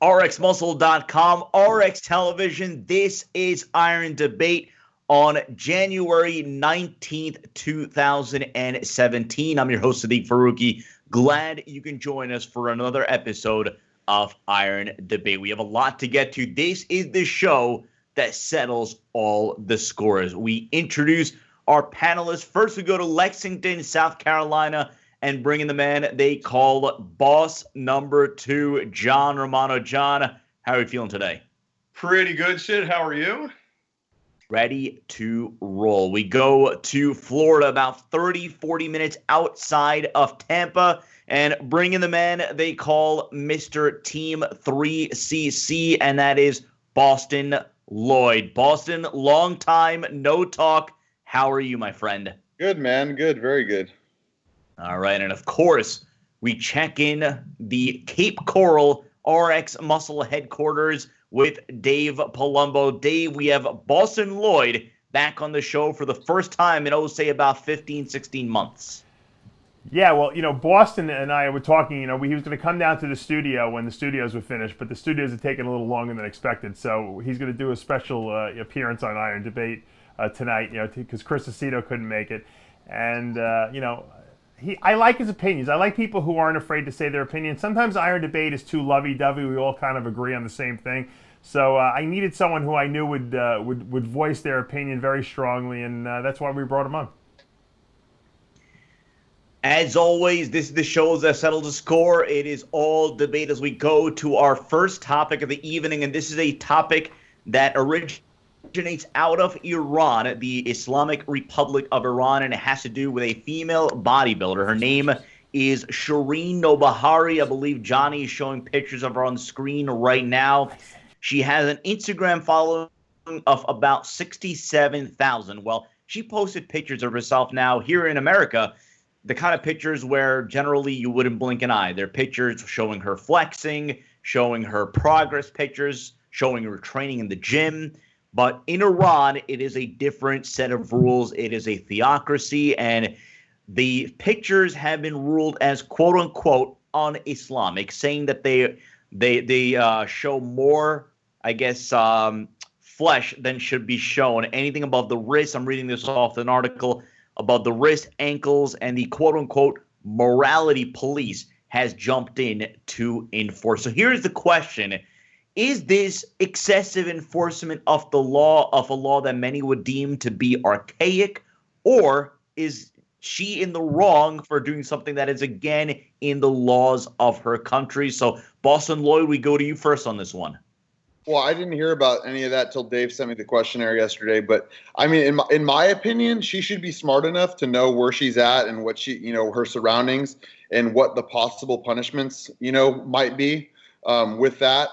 RxMuscle.com, RX Television. This is Iron Debate on January 19th, 2017. I'm your host, Sadiq Faruqi. Glad you can join us for another episode of Iron Debate. We have a lot to get to. This is the show that settles all the scores. We introduce our panelists. First, we go to Lexington, South Carolina, and bring in the man they call Boss Number 2, John Romano. John, how are you feeling today? Pretty good, Sid. How are you? Ready to roll. We go to Florida, about 40 minutes outside of Tampa, and bring in the man they call Mr. Team 3CC, and that is Bostin Loyd. Bostin, long time, no talk. How are you, my friend? Good, man. Good. Very good. All right, and of course, we check in the Cape Coral RxMuscle headquarters with Dave Palumbo. Dave, we have Bostin Loyd back on the show for the first time in, say, about 15, 16 months. Yeah, well, Bostin and I were talking, he was going to come down to the studio when the studios were finished, but the studios had taken a little longer than expected, so he's going to do a special appearance on Iron Debate tonight, because Chris Aceto couldn't make it. And, I like his opinions. I like people who aren't afraid to say their opinion. Sometimes Iron Debate is too lovey-dovey. We all kind of agree on the same thing. So I needed someone who I knew would voice their opinion very strongly, and that's why we brought him on. As always, this is the show that settles the score. It is all debate as we go to our first topic of the evening, and this is a topic that originates out of Iran, the Islamic Republic of Iran, and it has to do with a female bodybuilder. Her name is Shireen Nobahari. I believe Johnny is showing pictures of her on the screen right now. She has an Instagram following of about 67,000. Well, she posted pictures of herself now here in America, the kind of pictures where generally you wouldn't blink an eye. They're pictures showing her flexing, showing her progress pictures, showing her training in the gym. But in Iran, it is a different set of rules. It is a theocracy, and the pictures have been ruled as quote-unquote un-Islamic, saying that they show more, I guess, flesh than should be shown. Anything above the wrist, I'm reading this off an article, above the wrist, ankles, and the quote-unquote morality police has jumped in to enforce. So here's the question. Is this excessive enforcement of the law, of a law that many would deem to be archaic, or is she in the wrong for doing something that is, again, in the laws of her country? So, Bostin Loyd, we go to you first on this one. Well, I didn't hear about any of that till Dave sent me the questionnaire yesterday. But, I mean, in my opinion, she should be smart enough to know where she's at and what her surroundings and what the possible punishments, might be with that.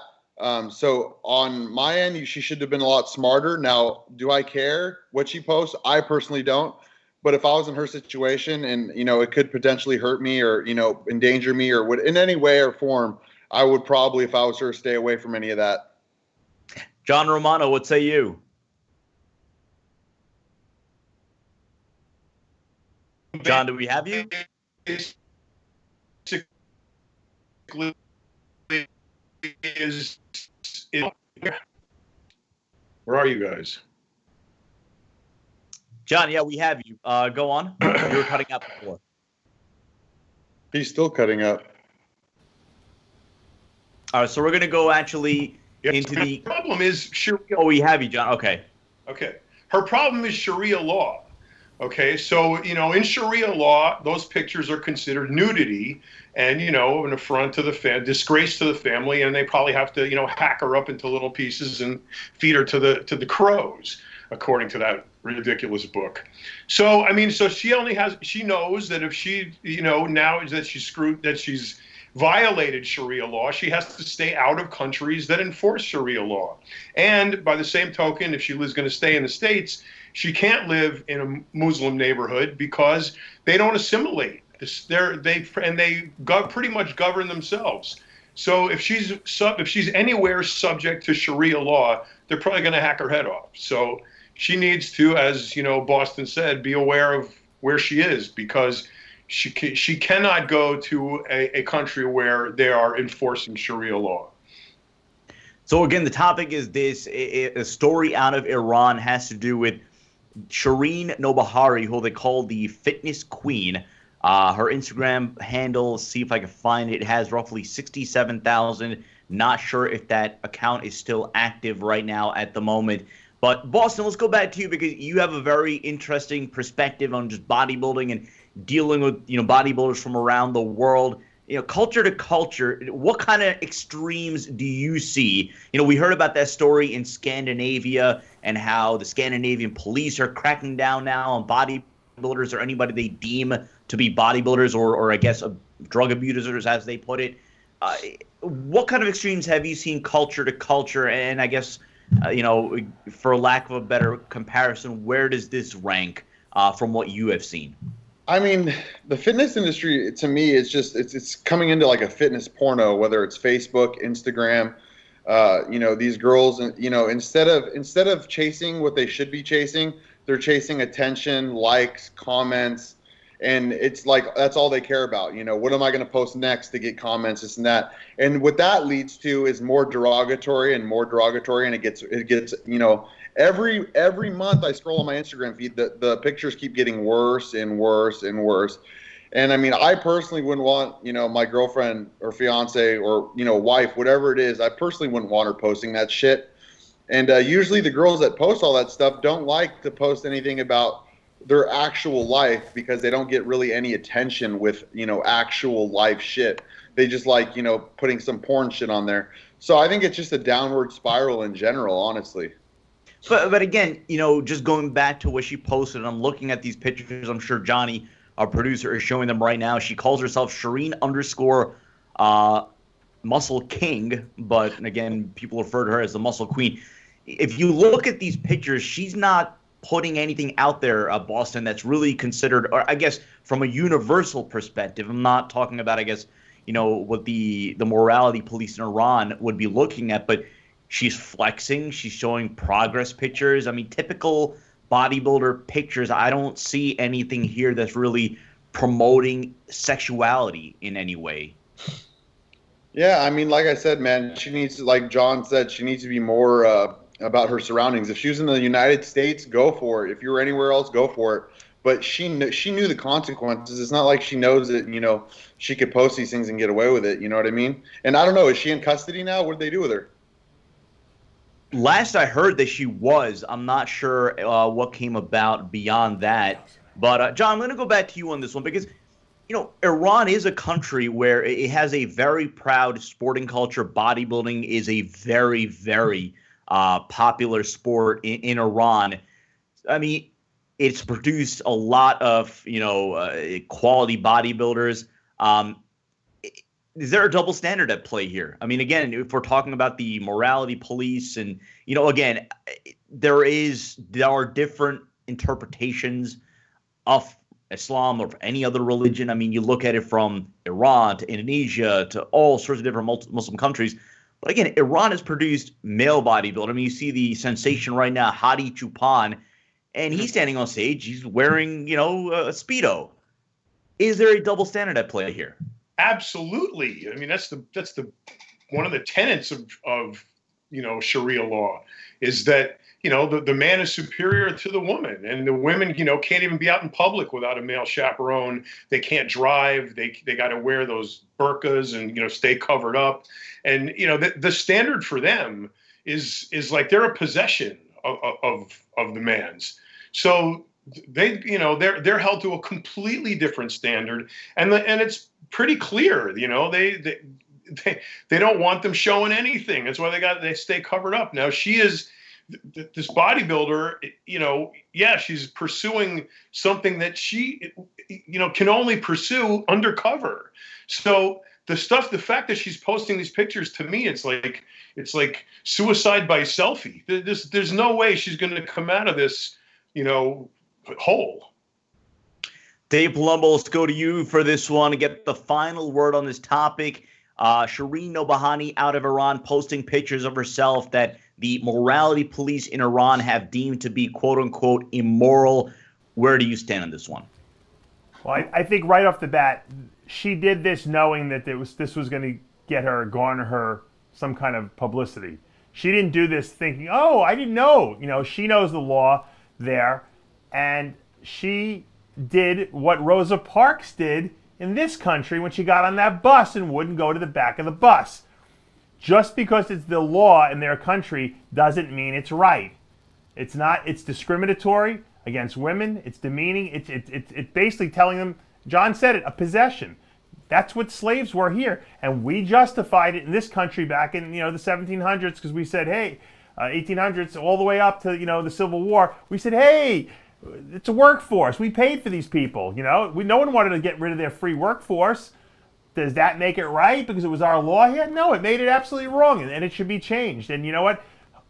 So on my end, she should have been a lot smarter. Now, do I care what she posts? I personally don't. But if I was in her situation and, it could potentially hurt me or, endanger me or would in any way or form, I would probably, if I was her, stay away from any of that. John Romano, what say you? John, do we have you? Where are you guys? John, yeah, we have you. Go on. You were cutting out before. He's still cutting up. All right, so we're going to go actually into the problem is Sharia. Oh, we have you, John. Okay. Her problem is Sharia law. Okay, so, in Sharia law, those pictures are considered nudity and, an affront to the disgrace to the family, and they probably have to, hack her up into little pieces and feed her to the crows, according to that ridiculous book. So, so she knows that if she, now is that she's violated Sharia law, she has to stay out of countries that enforce Sharia law. And by the same token, if she was going to stay in the States, she can't live in a Muslim neighborhood because they don't assimilate. They pretty much govern themselves. So if she's anywhere subject to Sharia law, they're probably going to hack her head off. So she needs to, as Bostin said, be aware of where she is, because she cannot go to a country where they are enforcing Sharia law. So again, the topic is this: a story out of Iran has to do with Shireen Nobahari, who they call the fitness queen. Her Instagram handle, see if I can find it, has roughly 67,000. Not sure if that account is still active right now at the moment. But Bostin, let's go back to you because you have a very interesting perspective on just bodybuilding and dealing with bodybuilders from around the world. Culture to culture, what kind of extremes do you see? We heard about that story in Scandinavia and how the Scandinavian police are cracking down now on bodybuilders or anybody they deem to be bodybuilders or I guess drug abusers, as they put it. What kind of extremes have you seen culture to culture? And I guess, for lack of a better comparison, where does this rank from what you have seen? I mean, the fitness industry, to me, is just it's coming into like a fitness porno, whether it's Facebook, Instagram. These girls, instead of chasing what they should be chasing, they're chasing attention, likes, comments, and it's like that's all they care about. What am I going to post next to get comments, this and that? And what that leads to is more derogatory, and it gets Every month I scroll on my Instagram feed, the pictures keep getting worse and worse and worse. And I mean, I personally wouldn't want, my girlfriend or fiance or, wife, whatever it is, I personally wouldn't want her posting that shit. And usually the girls that post all that stuff don't like to post anything about their actual life because they don't get really any attention with, actual life shit. They just like, putting some porn shit on there. So I think it's just a downward spiral in general, honestly. But again, just going back to what she posted, I'm looking at these pictures. I'm sure Johnny, our producer, is showing them right now. She calls herself Shireen_Muscle King, but again, people refer to her as the Muscle Queen. If you look at these pictures, she's not putting anything out there, Bostin, that's really considered, or I guess from a universal perspective. I'm not talking about, I guess, what the morality police in Iran would be looking at, but she's flexing. She's showing progress pictures. I mean, typical bodybuilder pictures. I don't see anything here that's really promoting sexuality in any way. Yeah, I mean, like I said, man, she needs to, like John said, she needs to be more about her surroundings. If she was in the United States, go for it. If you were anywhere else, go for it. But she knew the consequences. It's not like she knows that, she could post these things and get away with it. You know what I mean? And I don't know, is she in custody now? What did they do with her? Last I heard that she was. I'm not sure what came about beyond that. But, John, I'm going to go back to you on this one because, Iran is a country where it has a very proud sporting culture. Bodybuilding is a very, very popular sport in Iran. I mean, it's produced a lot of, quality bodybuilders. Is there a double standard at play here? I mean, again, if we're talking about the morality police and, again, there are different interpretations of Islam or any other religion. I mean, you look at it from Iran to Indonesia to all sorts of different Muslim countries. But again, Iran has produced male bodybuilders. I mean, you see the sensation right now, Hadi Choopan, and he's standing on stage. He's wearing, a Speedo. Is there a double standard at play here? Absolutely. I mean, that's the one of the tenets of Sharia law is that, the man is superior to the woman, and the women, can't even be out in public without a male chaperone. They can't drive. They got to wear those burqas and, stay covered up. And, the standard for them is like they're a possession of the man's. So they're held to a completely different standard, and it's pretty clear. They don't want them showing anything. That's why they stay covered up. Now she is this bodybuilder. She's pursuing something that she can only pursue undercover. So the fact that she's posting these pictures, to me, it's like suicide by selfie. There's no way she's going to come out of this hole. Dave Palumbo, let's go to you for this one to get the final word on this topic. Shireen Nobahani out of Iran posting pictures of herself that the morality police in Iran have deemed to be quote-unquote immoral. Where do you stand on this one? Well, I think right off the bat, she did this knowing that this was going to garner her some kind of publicity. She didn't do this thinking, oh, I didn't know. You know, she knows the law there, and she did what Rosa Parks did in this country when she got on that bus and wouldn't go to the back of the bus. Just because it's the law in their country doesn't mean it's right. It's not. It's discriminatory against women. It's demeaning. It's basically telling them, John said it, a possession. That's what slaves were here, and we justified it in this country back in the 1700s because we said, hey, 1800s all the way up to the Civil War. We said, hey, it's a workforce. We paid for these people. No one wanted to get rid of their free workforce. Does that make it right because it was our law here? No, it made it absolutely wrong, and it should be changed. And you know what?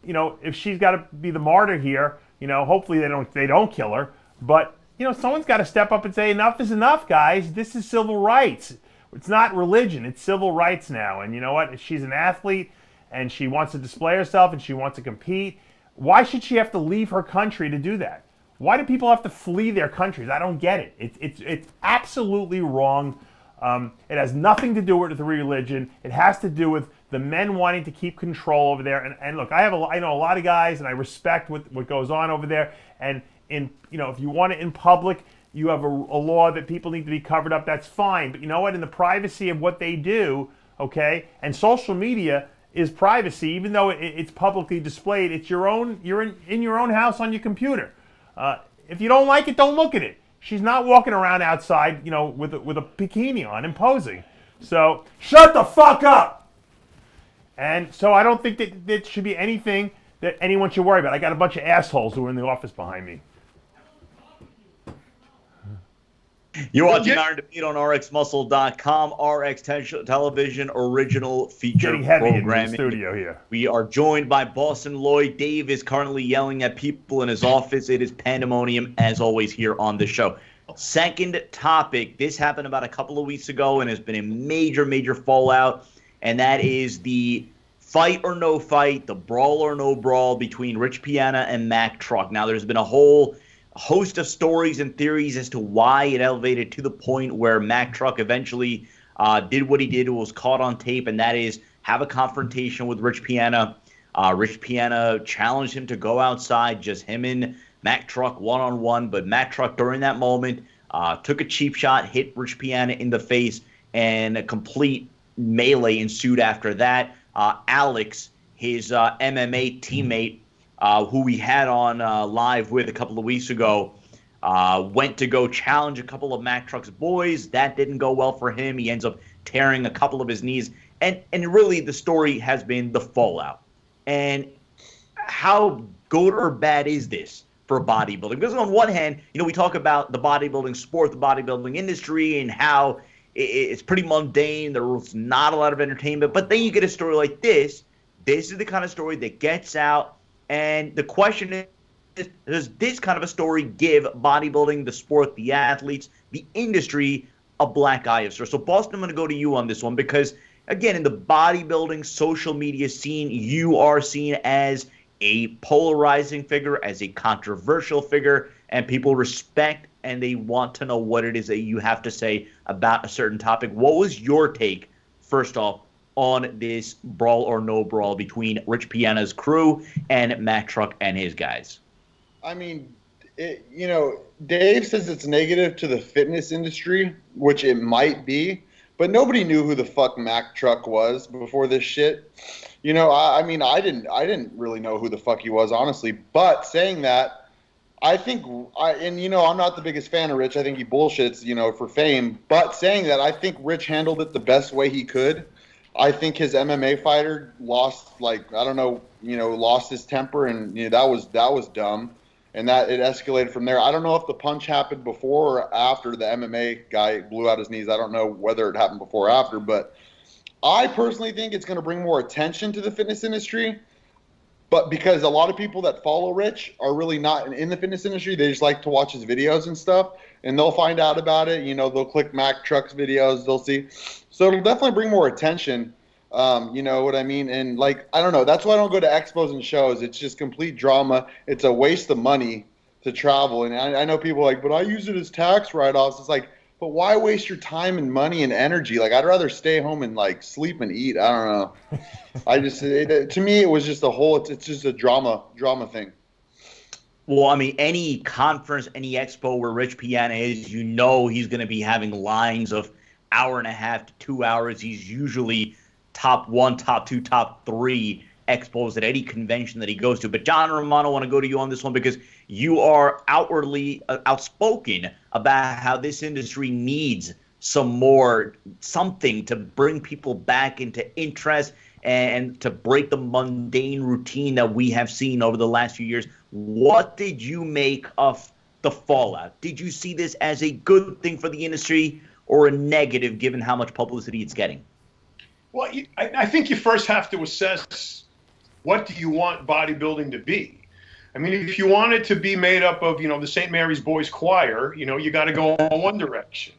If she's got to be the martyr here, hopefully they don't kill her. But someone's got to step up and say enough is enough, guys. This is civil rights. It's not religion. It's civil rights now. And you know what? If she's an athlete and she wants to display herself and she wants to compete, why should she have to leave her country to do that? Why do people have to flee their countries? I don't get it. It's absolutely wrong. It has nothing to do with the religion. It has to do with the men wanting to keep control over there. And look, I know a lot of guys, and I respect what goes on over there. And if you want it in public, you have a law that people need to be covered up. That's fine. But you know what? In the privacy of what they do, okay, and social media is privacy, even though it's publicly displayed. It's your own. You're in your own house on your computer. If you don't like it, don't look at it. She's not walking around outside, with a bikini on and posing. So shut the fuck up. And so I don't think that should be anything that anyone should worry about. I got a bunch of assholes who are in the office behind me. You're watching Iron Debate on RxMuscle.com, RX Television original feature Getting heavy programming. in the studio here. We are joined by Bostin Loyd. Dave is currently yelling at people in his office. It is pandemonium, as always, here on the show. Second topic. This happened about a couple of weeks ago and has been a major, major fallout, and that is the fight or no fight, the brawl or no brawl between Rich Piana and Mack Truck. Now, there's been a whole host of stories and theories as to why it elevated to the point where Mack Truck eventually did what he did, was caught on tape, and that is have a confrontation with Rich Piana. Rich Piana challenged him to go outside, just him and Mack Truck one-on-one, but Mack Truck during that moment took a cheap shot, hit Rich Piana in the face, and a complete melee ensued after that. Alex, his MMA teammate, who we had on live with a couple of weeks ago, went to go challenge a couple of Mack Truck's boys. That didn't go well for him. He ends up tearing a couple of his knees. And really the story has been the fallout. And how good or bad is this for bodybuilding? Because on one hand, we talk about the bodybuilding sport, the bodybuilding industry, and how it's pretty mundane. There's not a lot of entertainment. But then you get a story like this. This is the kind of story that gets out. And the question is, does this kind of a story give bodybuilding, the sport, the athletes, the industry, a black eye? So, Boston, I'm going to go to you on this one because, again, in the bodybuilding social media scene, you are seen as a polarizing figure, as a controversial figure, and people respect and they want to know what it is that you have to say about a certain topic. What was your take, first off, on this brawl or no brawl between Rich Piana's crew and Mack Truck and his guys? I mean, Dave says it's negative to the fitness industry, which it might be, but nobody knew who the fuck Mack Truck was before this shit. I didn't really know who the fuck he was, honestly. But saying that, I think, I'm not the biggest fan of Rich. I think he bullshits, for fame. But saying that, I think Rich handled it the best way he could. I think his MMA fighter lost his temper, and that was dumb, and that it escalated from there. I don't know if the punch happened before or after the MMA guy blew out his knees. I don't know whether it happened before or after, but I personally think it's going to bring more attention to the fitness industry. But because a lot of people that follow Rich are really not in the fitness industry, they just like to watch his videos and stuff, and they'll find out about it. They'll click Mack Truck's videos, they'll see. So it'll definitely bring more attention. You know what I mean? And I don't know. That's why I don't go to expos and shows. It's just complete drama. It's a waste of money to travel. And I know people but I use it as tax write-offs. It's But why waste your time and money and energy? Like, I'd rather stay home and like sleep and eat. I don't know. To me, it was just a whole. It's just a drama thing. Well, I mean, any conference, any expo where Rich Piana is, you know he's going to be having lines of hour and a half to 2 hours. He's usually top one, top two, top three expos at any convention that he goes to. But John Romano, I want to go to you on this one because you are outwardly outspoken about how this industry needs something to bring people back into interest and to break the mundane routine that we have seen over the last few years. What did you make of the fallout? Did you see this as a good thing for the industry or a negative given how much publicity it's getting? Well, I think you first have to assess, what do you want bodybuilding to be? I mean, if you want it to be made up of, the St. Mary's Boys Choir, you got to go in one direction.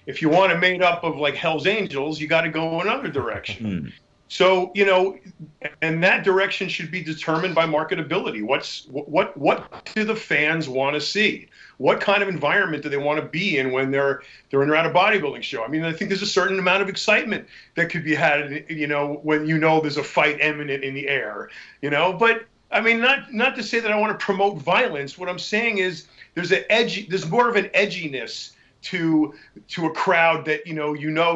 If you want it made up of like Hell's Angels, you got to go another direction. So, and that direction should be determined by marketability. What do the fans want to see? What kind of environment do they want to be in when they're at a bodybuilding show? I mean, I think there's a certain amount of excitement that could be had, when there's a fight imminent in the air, But I mean, not to say that I want to promote violence. What I'm saying is there's more of an edginess to a crowd that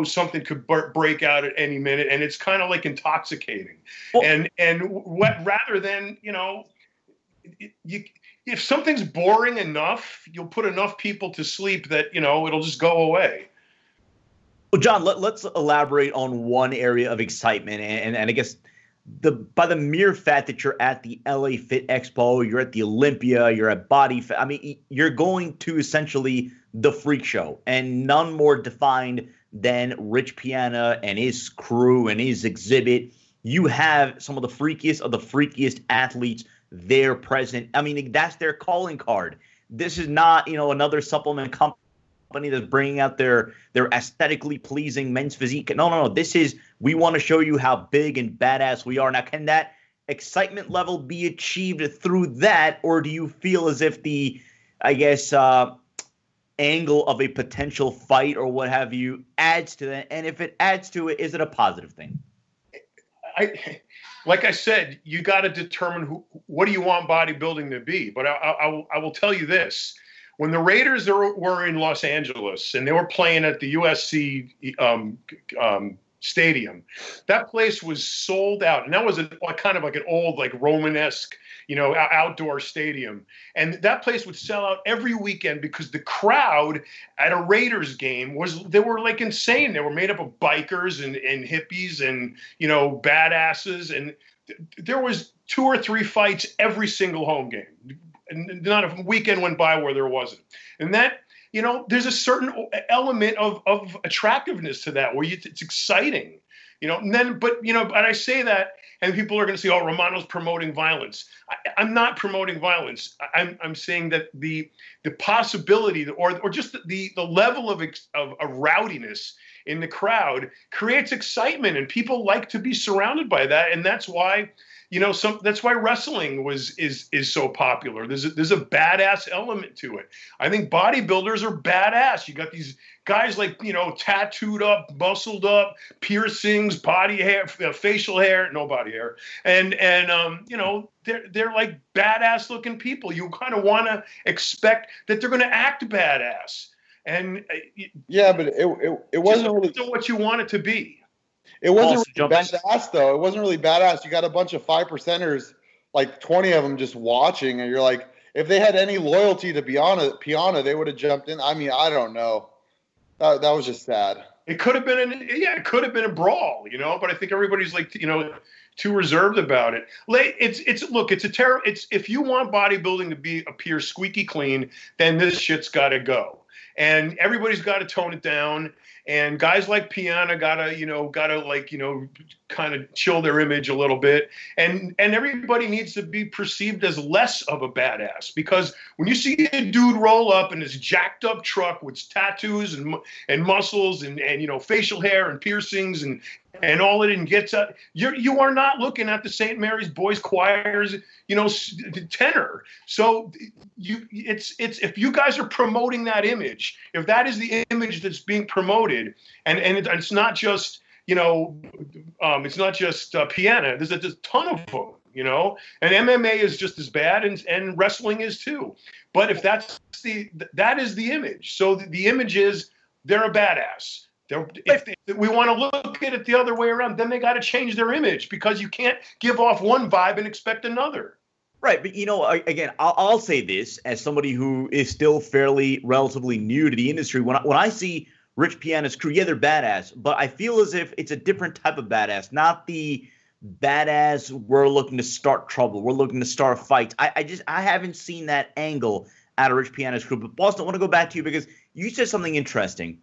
something could break out at any minute, and it's kind of like intoxicating. Well, rather than if something's boring enough, you'll put enough people to sleep that it'll just go away. Well, John, let's elaborate on one area of excitement, and I guess by the mere fact that you're at the LA Fit Expo, you're at the Olympia, you're at Body Fit, I mean, you're going to essentially the freak show, and none more defined than Rich Piana and his crew and his exhibit. You have some of the freakiest athletes there present. I mean, that's their calling card. This is not, another supplement company that's bringing out their aesthetically pleasing men's physique. No. This is, we want to show you how big and badass we are. Now, can that excitement level be achieved through that, or do you feel as if the, angle of a potential fight or what have you adds to that? And if it adds to it, is it a positive thing? Like I said, you got to determine what do you want bodybuilding to be. But I will tell you this: when the Raiders were in Los Angeles and they were playing at the USC stadium, that place was sold out, and that was kind of like an old, like Romanesque, outdoor stadium. And that place would sell out every weekend because the crowd at a Raiders game they were like insane. They were made up of bikers and hippies and, badasses. And there was 2 or 3 fights every single home game. And not a weekend went by where there wasn't. And that, there's a certain element of attractiveness to that where it's exciting, but I say that, and people are going to say, "Oh, Romano's promoting violence." I'm not promoting violence. I'm saying that the possibility or just the level of rowdiness in the crowd creates excitement, and people like to be surrounded by that, and that's why. That's why wrestling is so popular. There's a badass element to it. I think bodybuilders are badass. You got these guys like, tattooed up, muscled up, piercings, body hair, facial hair, no body hair. And they're like badass looking people. You kind of want to expect that they're going to act badass. And yeah, but it wasn't really what you want it to be. It wasn't really badass, though. It wasn't really badass. You got a bunch of 5%ers, like 20 of them just watching, and you're like, if they had any loyalty to Piana, they would have jumped in. I mean, I don't know. That was just sad. It could have been it could have been a brawl, but I think everybody's like, too reserved about it. It's if you want bodybuilding to appear squeaky clean, then this shit's got to go. And everybody's got to tone it down. And guys like Piana gotta kind of chill their image a little bit. And everybody needs to be perceived as less of a badass, because when you see a dude roll up in his jacked up truck with tattoos and muscles and facial hair and piercings and And all it gets at, you are not looking at the St. Mary's Boys Choir's, tenor. So it's if you guys are promoting that image, if that is the image that's being promoted, and it's not just it's not just piano. There's a ton of them, and MMA is just as bad, and wrestling is too. But if that is the image. So the image is they're a badass. If we want to look at it the other way around, then they got to change their image, because you can't give off one vibe and expect another. Right. But, again, I'll say this as somebody who is still fairly relatively new to the industry. When I see Rich Piana's crew, yeah, they're badass, but I feel as if it's a different type of badass, not the badass we're looking to start trouble, we're looking to start fights. I haven't seen that angle out of Rich Piana's crew. But, Boston, I want to go back to you because you said something interesting.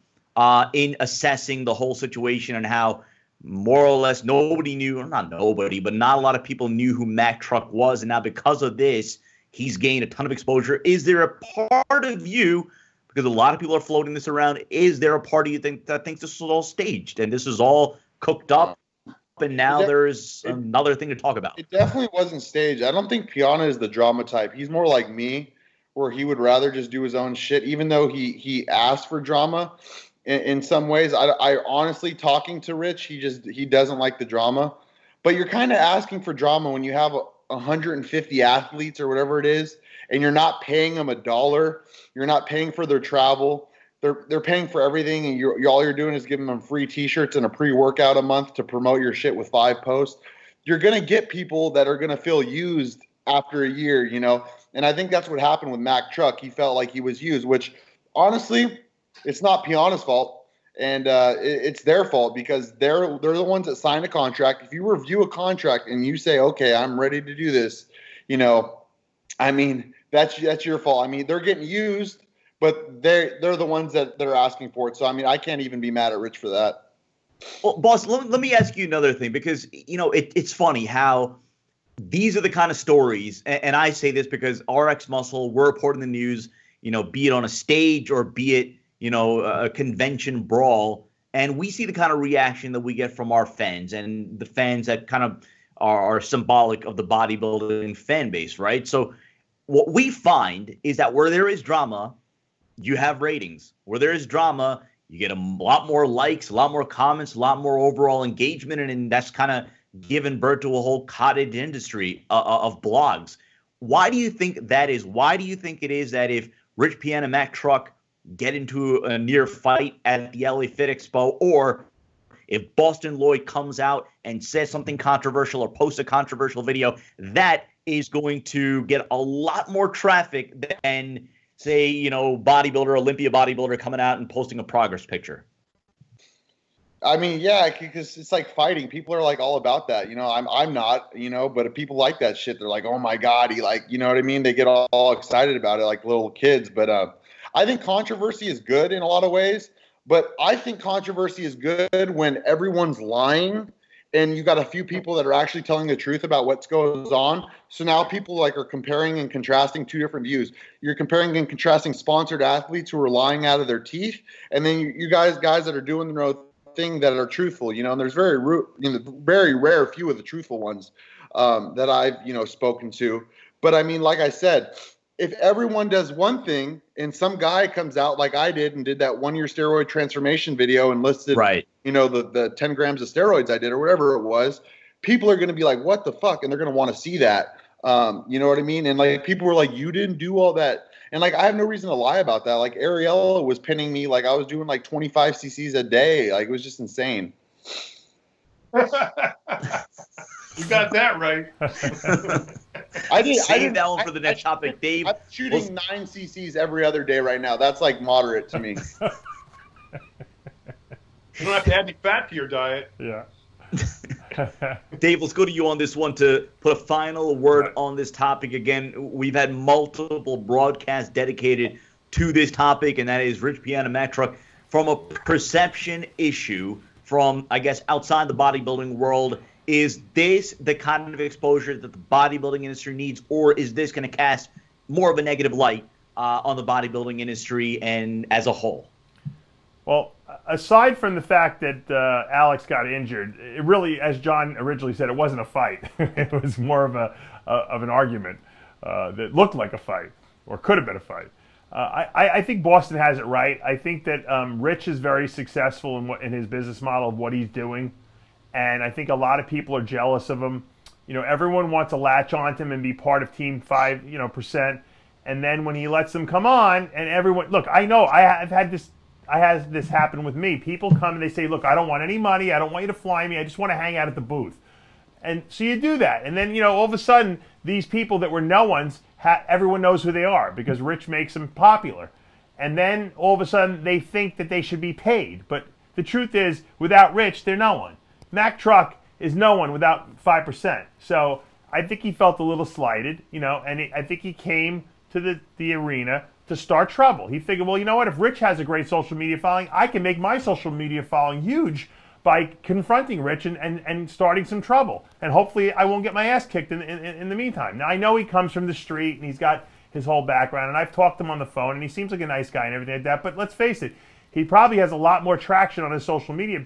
In assessing the whole situation and how more or less nobody knew, or not nobody, but not a lot of people knew who Mack Truck was. And now because of this, he's gained a ton of exposure. Is there a part of you, because a lot of people are floating this around, is there a part of you that thinks this was all staged and this is all cooked up and now there's another thing to talk about? It definitely wasn't staged. I don't think Piana is the drama type. He's more like me, where he would rather just do his own shit, even though he asked for drama. In some ways, I honestly, talking to Rich, he doesn't like the drama. But you're kind of asking for drama when you have 150 athletes or whatever it is, and you're not paying them $1. You're not paying for their travel. They're paying for everything, and all you're doing is giving them free T-shirts and a pre-workout a month to promote your shit with 5 posts. You're gonna get people that are gonna feel used after a year, And I think that's what happened with Mack Truck. He felt like he was used, which honestly, it's not Piana's fault, and it's their fault, because they're the ones that signed a contract. If you review a contract and you say, okay, I'm ready to do this, that's your fault. They're getting used, but they're the ones that are asking for it. So I can't even be mad at Rich for that. Well, boss, let me ask you another thing, because it's funny how these are the kind of stories, and I say this because RxMuscle, we're reporting the news, be it on a stage or be it a convention brawl, and we see the kind of reaction that we get from our fans and the fans that kind of are symbolic of the bodybuilding fan base, right? So what we find is that where there is drama, you have ratings. Where there is drama, you get a lot more likes, a lot more comments, a lot more overall engagement, and that's kind of given birth to a whole cottage industry of blogs. Why do you think that is? Why do you think it is that if Rich Piana and Mack Truck get into a near fight at the LA Fit Expo, or if Bostin Loyd comes out and says something controversial or posts a controversial video, that is going to get a lot more traffic than, say, bodybuilder, Olympia bodybuilder coming out and posting a progress picture? Yeah, because it's like fighting. People are like all about that. I'm not, but people like that shit. They're like, oh my God, he They get all excited about it like little kids. But I think controversy is good in a lot of ways, but I think controversy is good when everyone's lying and you got a few people that are actually telling the truth about what goes on. So now people are comparing and contrasting two different views. You're comparing and contrasting sponsored athletes who are lying out of their teeth, and then you guys that are doing their own thing that are truthful, and there's very rare few of the truthful ones that I've spoken to. But like I said, if everyone does one thing and some guy comes out like I did and did that 1 year steroid transformation video and listed, right, the 10 grams of steroids I did or whatever it was, people are going to be like, what the fuck? And they're going to want to see that. You know what I mean? And people were like, you didn't do all that. And I have no reason to lie about that. Ariella was pinning me. I was doing 25 cc's a day. It was just insane. You got that right. I did. Save that one for the next topic, Dave. I'm shooting 9 cc's every other day right now. That's moderate to me. You don't have to add any fat to your diet. Yeah. Dave, let's go to you on this one to put a final word on this topic. Again, we've had multiple broadcasts dedicated to this topic, and that is Rich Piana, Mack Truck. From a perception issue, from, I guess, outside the bodybuilding world, is this the kind of exposure that the bodybuilding industry needs, or is this going to cast more of a negative light on the bodybuilding industry and as a whole? Well, aside from the fact that Alex got injured, it really, as John originally said, it wasn't a fight. It was more of an argument that looked like a fight or could have been a fight. I think Bostin has it right. I think that Rich is very successful in his business model of what he's doing, and I think a lot of people are jealous of him. Everyone wants to latch onto him and be part of Team 5%. And then when he lets them come on, and everyone, look, I know I had this happen with me. People come and they say, look, I don't want any money. I don't want you to fly me. I just want to hang out at the booth. And so you do that. And then, all of a sudden, these people that were no ones, everyone knows who they are because Rich makes them popular. And then all of a sudden, they think that they should be paid. But the truth is, without Rich, they're no one. Mack Truck is no one without 5%. So I think he felt a little slighted, and I think he came to the arena to start trouble. He figured, well, you know what? If Rich has a great social media following, I can make my social media following huge by confronting Rich and starting some trouble. And hopefully I won't get my ass kicked in the meantime. Now, I know he comes from the street and he's got his whole background, and I've talked to him on the phone, and he seems like a nice guy and everything like that. But let's face it, he probably has a lot more traction on his social media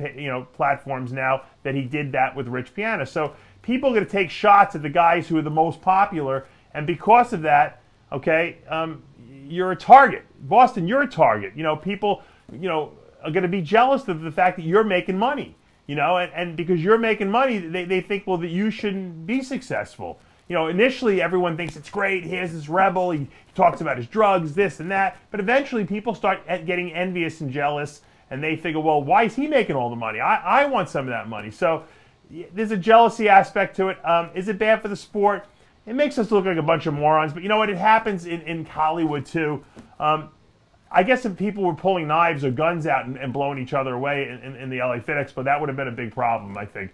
platforms now that he did that with Rich Piana. So people are going to take shots at the guys who are the most popular, and because of that, okay, you're a target. Bostin, you're a target. People, are going to be jealous of the fact that you're making money, and because you're making money, they think, well, that you shouldn't be successful. Initially everyone thinks it's great. Here's this rebel. He talks about his drugs, this and that. But eventually people start getting envious and jealous, and they figure, well, why is he making all the money? I want some of that money. So there's a jealousy aspect to it. Is it bad for the sport? It makes us look like a bunch of morons, but you know what? It happens in Hollywood too. I guess if people were pulling knives or guns out and blowing each other away in the LA Fit Expo, that would have been a big problem, I think.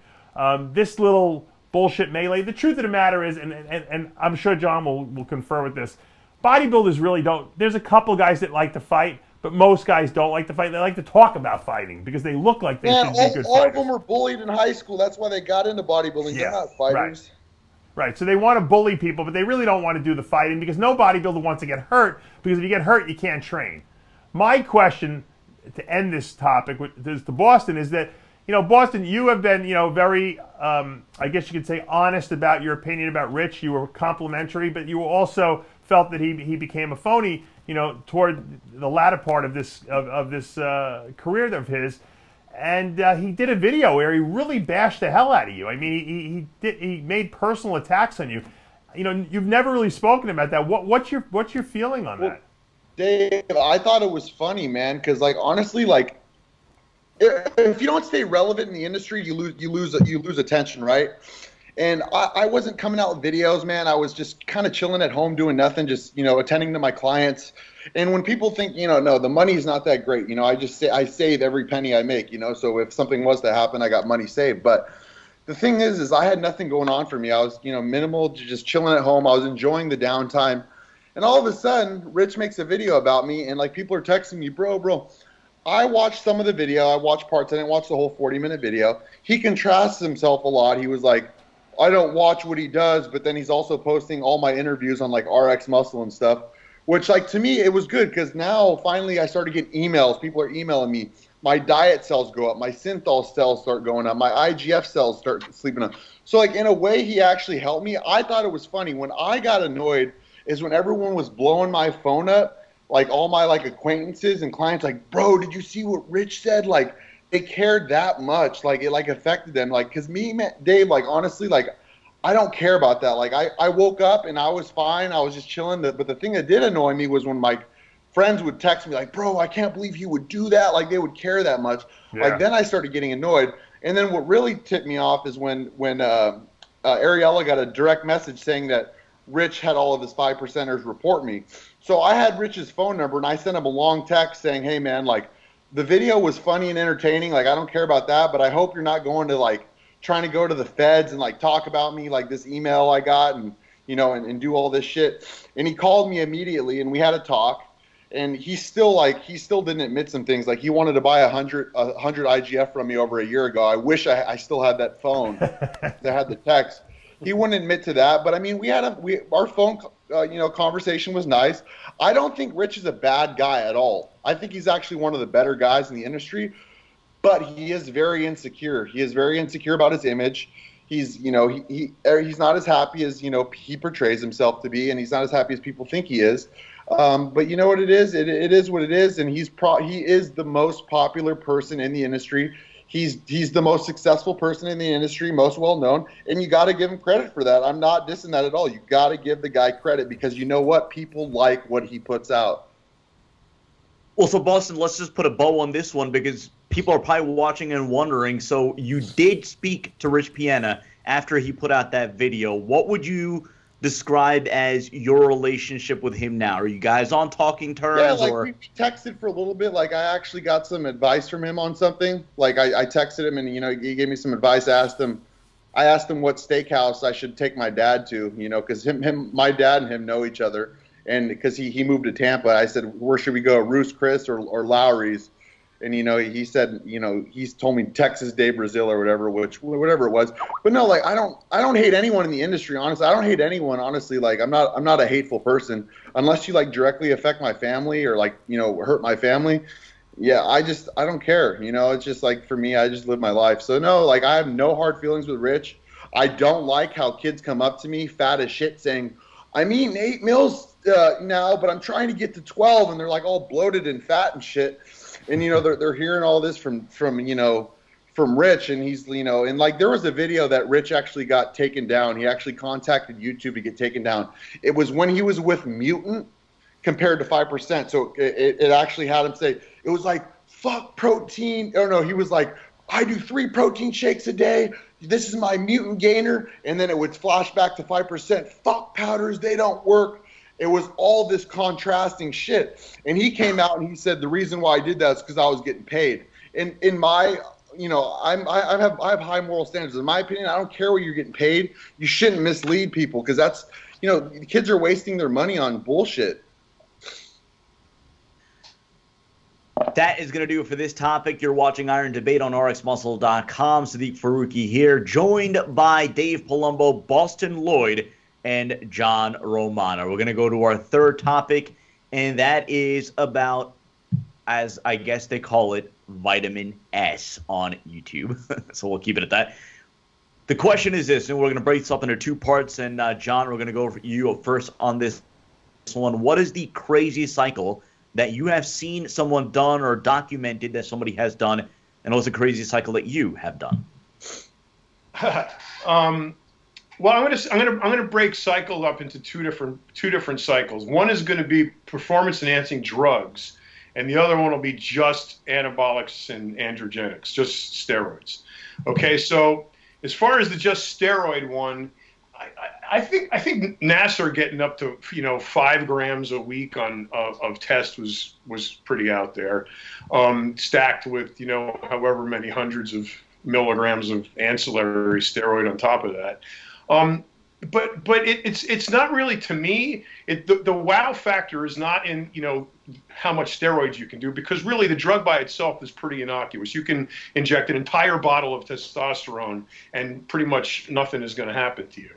This little bullshit melee, the truth of the matter is, and I'm sure John will confer with this, bodybuilders really don't. There's a couple guys that like to fight, but most guys don't like to fight. They like to talk about fighting because they look like they should be good fighters. All of them were bullied in high school. That's why they got into bodybuilding. Yeah, they're not fighters. Right, so they want to bully people, but they really don't want to do the fighting because no bodybuilder wants to get hurt, because if you get hurt, you can't train. My question to end this topic to Bostin is that, Bostin, you have been, very, I guess you could say, honest about your opinion about Rich. You were complimentary, but you also felt that he became a phony, toward the latter part of this career of his. And he did a video where he really bashed the hell out of you. I mean, he made personal attacks on you. You've never really spoken about that. What's your feeling on that? Dave, I thought it was funny, man, because honestly, if you don't stay relevant in the industry, you lose attention, right? And I wasn't coming out with videos, man. I was just kind of chilling at home doing nothing, just attending to my clients. And when people think, no, the money's not that great, I save every penny I make, so if something was to happen, I got money saved. But the thing is I had nothing going on for me. I was, minimal, just chilling at home. I was enjoying the downtime. And all of a sudden, Rich makes a video about me, and people are texting me, bro. I watched some of the video. I watched parts. I didn't watch the whole 40-minute video. He contrasts himself a lot. He was like, I don't watch what he does, but then he's also posting all my interviews on RxMuscle and stuff. Which, to me, it was good because now, finally, I started getting emails. People are emailing me. My diet cells go up. My synthol cells start going up. My IGF cells start sleeping up. So, in a way, he actually helped me. I thought it was funny. When I got annoyed is when everyone was blowing my phone up, all my, acquaintances and clients, bro, did you see what Rich said? They cared that much. It, affected them. Because me, man, Dave, honestly, I don't care about that. I woke up and I was fine. I was just chilling. But the thing that did annoy me was when my friends would text me bro, I can't believe you would do that. They would care that much. Yeah. Then I started getting annoyed. And then what really tipped me off is when Ariella got a direct message saying that Rich had all of his 5%ers report me. So I had Rich's phone number and I sent him a long text saying, hey man, the video was funny and entertaining. I don't care about that, but I hope you're not going to trying to go to the feds and talk about me this email I got and and do all this shit. And he called me immediately and we had a talk, and he still didn't admit some things. He wanted to buy 100 IGF from me over a year ago. I wish I still had that phone that had the text. He wouldn't admit to that, but I mean, our phone conversation was nice. I don't think Rich is a bad guy at all. I think he's actually one of the better guys in the industry, but he is very insecure. He is very insecure about his image. He's not as happy as he portrays himself to be, and he's not as happy as people think he is. But you know what it is? It is what it is, and he is the most popular person in the industry. He's the most successful person in the industry, most well known, and you got to give him credit for that. I'm not dissing that at all. You got to give the guy credit because you know what? People like what he puts out. Well, so Bostin, let's just put a bow on this one because people are probably watching and wondering. So you did speak to Rich Piana after he put out that video. What would you describe as your relationship with him now? Are you guys on talking terms? Yeah, like or? we texted for a little bit. Like I actually got some advice from him on something. Like I texted him and he gave me some advice. I asked him what steakhouse I should take my dad to, because my dad and him know each other. And because he moved to Tampa, I said, where should we go, Ruth's Chris or Lowry's? And, he said, he's told me Texas de Brazil or whatever it was. But no, like, I don't hate anyone in the industry, honestly. I don't hate anyone, honestly. Like, I'm not a hateful person unless you like directly affect my family or like, hurt my family. Yeah, I don't care. It's just like, for me, I just live my life. So no, like, I have no hard feelings with Rich. I don't like how kids come up to me fat as shit saying, I'm eating 8 meals now, but I'm trying to get to 12, and they're like all bloated and fat and shit. And they're hearing all this from Rich, and he's and like there was a video that Rich actually got taken down. He actually contacted YouTube to get taken down. It was when he was with Mutant compared to 5%. So it actually had him say it was like fuck protein. Oh no, he was like I do 3 protein shakes a day. This is my Mutant gainer, and then it would flash back to 5%. Fuck powders, they don't work. It was all this contrasting shit. And he came out and he said the reason why I did that is because I was getting paid. And in my, I have high moral standards. In my opinion, I don't care what you're getting paid. You shouldn't mislead people because that's, kids are wasting their money on bullshit. That is going to do it for this topic. You're watching Iron Debate on RxMuscle.com. Sadiq Faruqi here, joined by Dave Palumbo, Bostin Loyd, and John Romano. We're going to go to our third topic, and that is about, as I guess they call it, vitamin S on YouTube. So we'll keep it at that. The question is this, and we're going to break this up into 2 parts, and John, we're going to go for you first on this one. What is the craziest cycle that you have seen someone done or documented that somebody has done, and what's the craziest cycle that you have done? Well, I'm gonna break cycle up into two different cycles. One is going to be performance enhancing drugs, and the other one will be just anabolics and androgenics, just steroids. Okay, so as far as the just steroid one, I think NASA getting up to 5 grams a week of test was pretty out there, stacked with however many hundreds of milligrams of ancillary steroid on top of that. But it's not really, to me, the wow factor is not in how much steroids you can do, because really the drug by itself is pretty innocuous. You can inject an entire bottle of testosterone and pretty much nothing is going to happen to you.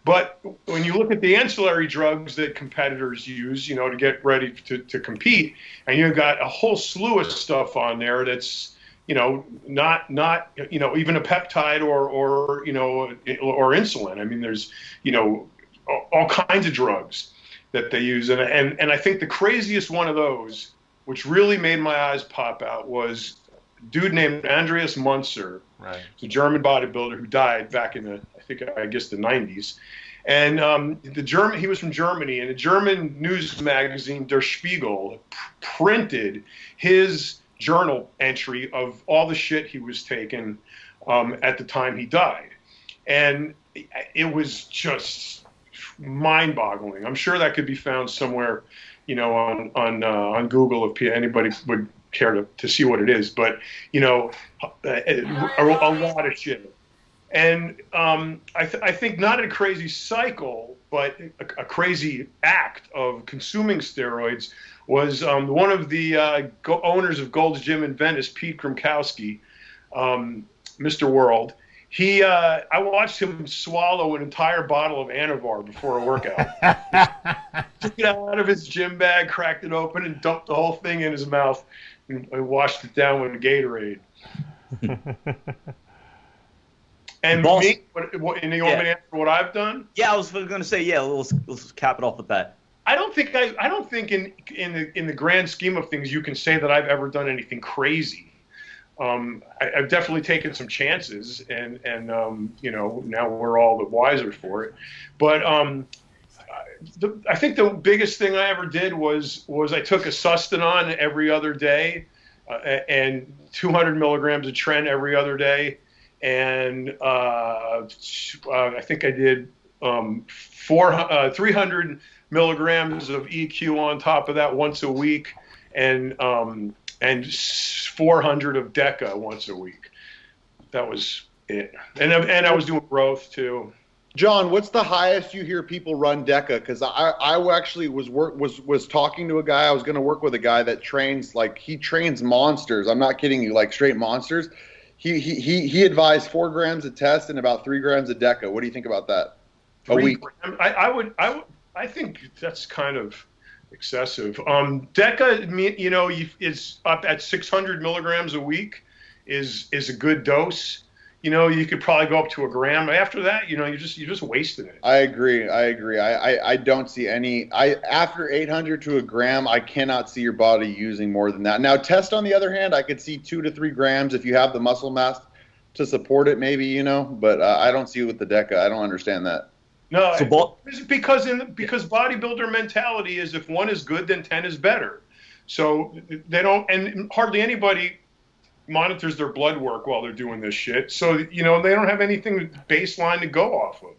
But when you look at the ancillary drugs that competitors use, to get ready to compete, and you've got a whole slew of stuff on there that's not even a peptide or insulin. I mean, there's all kinds of drugs that they use, and I think the craziest one of those, which really made my eyes pop out, was a dude named Andreas Munzer. Right. He's a German bodybuilder who died back in I guess the 90s. And he was from Germany, and a German news magazine, Der Spiegel, printed his journal entry of all the shit he was taking at the time he died. And it was just mind-boggling. I'm sure that could be found somewhere, on Google if anybody would care to see what it is. But, a lot of shit. And I think not a crazy cycle, but a crazy act of consuming steroids was one of the owners of Gold's Gym in Venice, Pete Grimkowski, Mr. World. I watched him swallow an entire bottle of Anavar before a workout. Took it out of his gym bag, cracked it open, and dumped the whole thing in his mouth, and washed it down with a Gatorade. And Boss, me, and you want me to answer what I've done? Yeah, I was going to say, let's cap it off with that. I don't think in the grand scheme of things you can say that I've ever done anything crazy. I've definitely taken some chances, and now we're all the wiser for it. But I think the biggest thing I ever did was I took a Sustanon every other day, and 200 milligrams of Tren every other day, and I think I did 300 milligrams of EQ on top of that once a week, and 400 of Deca once a week. That was it. And I was doing growth too. John, what's the highest you hear people run Deca? Because I actually was talking to a guy. I was going to work with a guy that trains, like, he trains monsters. I'm not kidding you, like straight monsters. He advised 4 grams a test and about 3 grams of Deca. What do you think about that? A week? I think that's kind of excessive. Deca, is up at 600 milligrams a week is a good dose. You could probably go up to 1 gram. After that, you're just wasting it. I agree. I don't see any. After 800 to 1 gram, I cannot see your body using more than that. Now, test on the other hand, I could see 2 to 3 grams if you have the muscle mass to support it, maybe, but I don't see it with the Deca. I don't understand that. No, because bodybuilder mentality is if 1 is good, then 10 is better. So they don't, and hardly anybody monitors their blood work while they're doing this shit. So, they don't have anything baseline to go off of.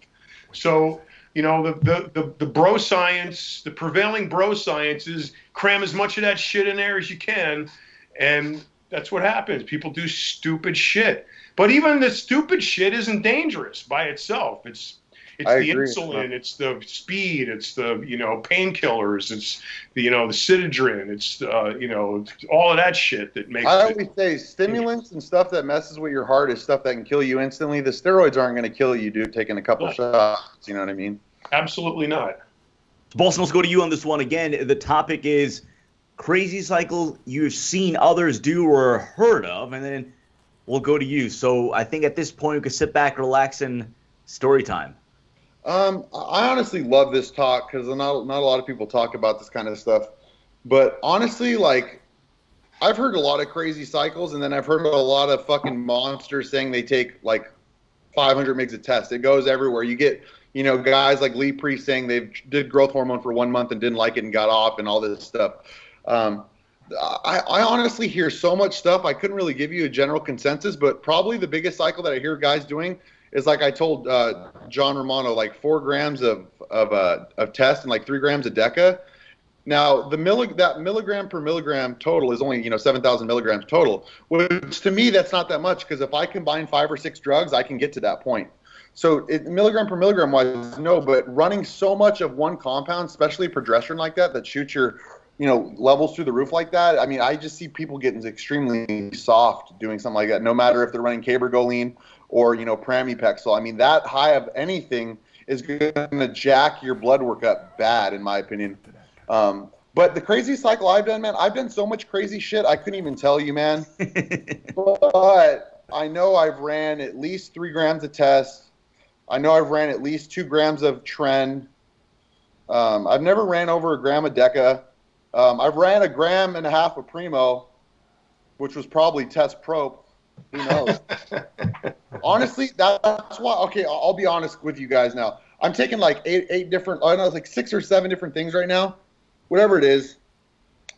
So, the bro science, the prevailing bro science is cram as much of that shit in there as you can. And that's what happens. People do stupid shit. But even the stupid shit isn't dangerous by itself. It's the insulin, it's the speed, it's the, painkillers, it's the, the Citadrin, it's, all of that shit that makes I always say stimulants and stuff that messes with your heart is stuff that can kill you instantly. The steroids aren't going to kill you, dude, taking a couple shots. You know what I mean? Absolutely not. Bostin, let's go to you on this one again. The topic is crazy cycle you've seen others do or heard of, and then we'll go to you. So I think at this point we could sit back, relax, and story time. I honestly love this talk because not a lot of people talk about this kind of stuff. But honestly, like, I've heard a lot of crazy cycles, and then I've heard a lot of fucking monsters saying they take like 500 mgs a test. It goes everywhere. You get, guys like Lee Priest saying they did growth hormone for 1 month and didn't like it and got off and all this stuff. I honestly hear so much stuff. I couldn't really give you a general consensus, but probably the biggest cycle that I hear guys doing is, like I told John Romano, like 4 grams of test and like 3 grams of Deca. Now that milligram per milligram total is only 7,000 milligrams total, which to me that's not that much because if I combine 5 or 6 drugs, I can get to that point. So milligram per milligram wise, no, but running so much of one compound, especially progesterone like that shoots your levels through the roof like that. I mean, I just see people getting extremely soft doing something like that, no matter if they're running cabergoline or, pramipexole. I mean, that high of anything is going to jack your blood work up bad, in my opinion. But the crazy cycle I've done, man, I've done so much crazy shit, I couldn't even tell you, man. But I know I've ran at least 3 grams of test. I know I've ran at least 2 grams of Tren. I've never ran over 1 gram of Deca. I've ran 1.5 grams of Primo, which was probably test probe. Who knows? Honestly, that's why. Okay, I'll be honest with you guys now. I'm taking like 8 different, like 6 or 7 different things right now, whatever it is,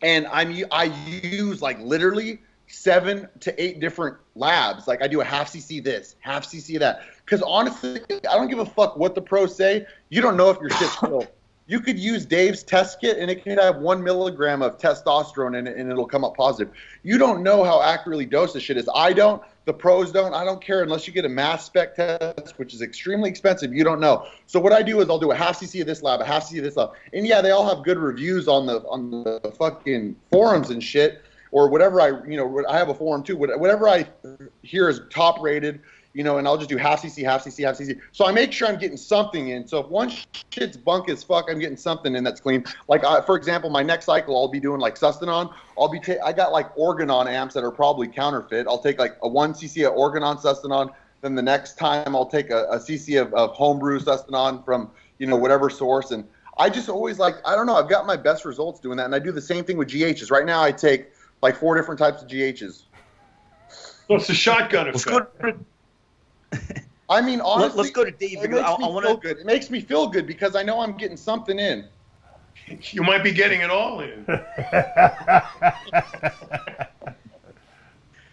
and I use like literally 7 to 8 different labs. Like I do a half cc this, half cc that. Because honestly, I don't give a fuck what the pros say. You don't know if your shit's real. You could use Dave's test kit, and it can have 1 milligram of testosterone in it, and it'll come up positive. You don't know how accurately dosed this shit is. I don't. The pros don't. I don't care unless you get a mass spec test, which is extremely expensive. You don't know. So what I do is I'll do a half cc of this lab, a half cc of this lab, and yeah, they all have good reviews on the fucking forums and shit, or whatever. I have a forum too. Whatever I hear is top rated. and I'll just do half cc, half cc, half cc. So I make sure I'm getting something in. So if one shit's bunk as fuck, I'm getting something in that's clean. Like for example, my next cycle, I'll be doing like Sustanon. I got like Organon amps that are probably counterfeit. I'll take like a 1 cc of Organon Sustanon. Then the next time I'll take a cc of homebrew Sustanon from whatever source. And I just always I don't know, I've got my best results doing that. And I do the same thing with GHs. Right now I take like 4 different types of GHs. So it's a shotgun effect. I mean, honestly, let's go to Dave because I want to. It makes me feel good because I know I'm getting something in. You might be getting it all in.